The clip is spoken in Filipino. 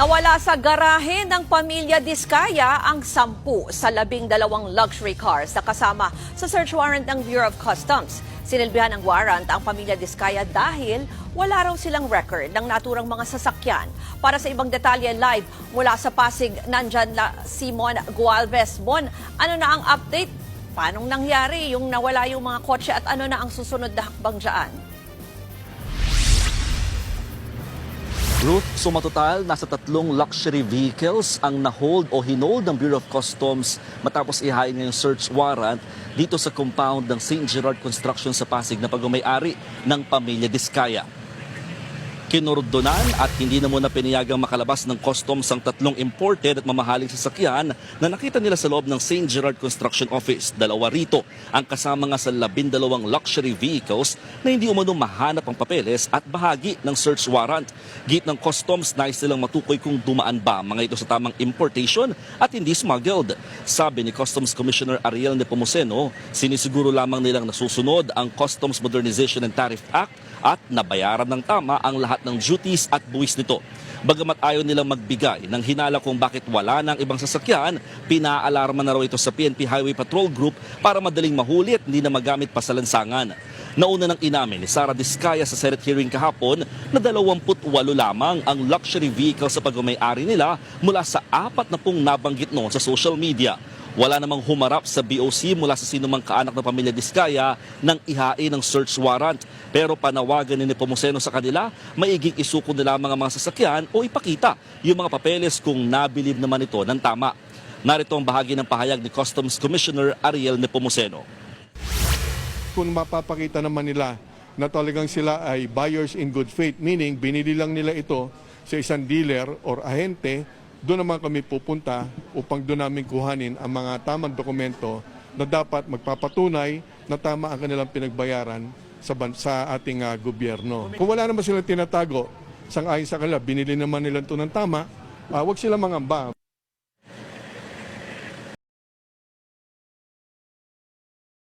Nawala sa garahe ng pamilya Diskaya ang 10 sa 12 luxury cars na kasama sa search warrant ng Bureau of Customs. Sinilbihan ng warrant ang pamilya Diskaya dahil wala raw silang record ng naturang mga sasakyan. Para sa ibang detalye live mula sa Pasig, nandyan si Mon Gualvez. Mon, ano na ang update? Paanong nangyari yung nawala yung mga kotse at ano na ang susunod na hakbang dyan? Ruth, sumatotal, nasa 3 luxury vehicles ang na-hold o hinold ng Bureau of Customs matapos ihain ngayong search warrant dito sa compound ng St. Gerard Construction sa Pasig na pagmamay-ari ng pamilya Diskaya. Kinurdonan at hindi na muna pinayagang makalabas ng customs ang 3 imported at mamahaling sasakyan na nakita nila sa loob ng St. Gerard Construction Office. 2 rito ang kasama nga sa 12 luxury vehicles na hindi umano mahanap ang papeles at bahagi ng search warrant. Git ng customs, nais nilang matukoy kung dumaan ba mga ito sa tamang importation at hindi smuggled. Sabi ni Customs Commissioner Ariel Nepomuceno, sinisiguro lamang nilang nasusunod ang Customs Modernization and Tariff Act at nabayaran ng tama ang lahat ng duties at buwis nito. Bagamat ayaw nilang magbigay ng hinala kung bakit wala ng ibang sasakyan, pinaalarma na raw ito sa PNP Highway Patrol Group para madaling mahuli at hindi na magamit pa sa lansangan. Nauna nang inamin ni Sara Diskaya sa Senate hearing kahapon na 28 lamang ang luxury vehicle sa pagmamay-ari nila mula sa 40 nabanggit noon sa social media. Wala namang humarap sa BOC mula sa sinumang kaanak ng pamilya Diskaya nang ihain ng search warrant. Pero panawagan ni Nepomuceno sa kanila, maiging isuko nila ang mga sasakyan o ipakita yung mga papeles kung nabilib naman ito ng tama. Narito ang bahagi ng pahayag ni Customs Commissioner Ariel Nepomuceno. Kung mapapakita naman nila na talagang sila ay buyers in good faith, meaning binili lang nila ito sa isang dealer or ahente, doon naman kami pupunta upang doon namin kuhanin ang mga tamang dokumento na dapat magpapatunay na tama ang kanilang pinagbayaran sa ating gobyerno. Kung wala naman silang tinatago, sang-ayon sa kanila, binili naman nila ito ng tama, huwag sila mangamba.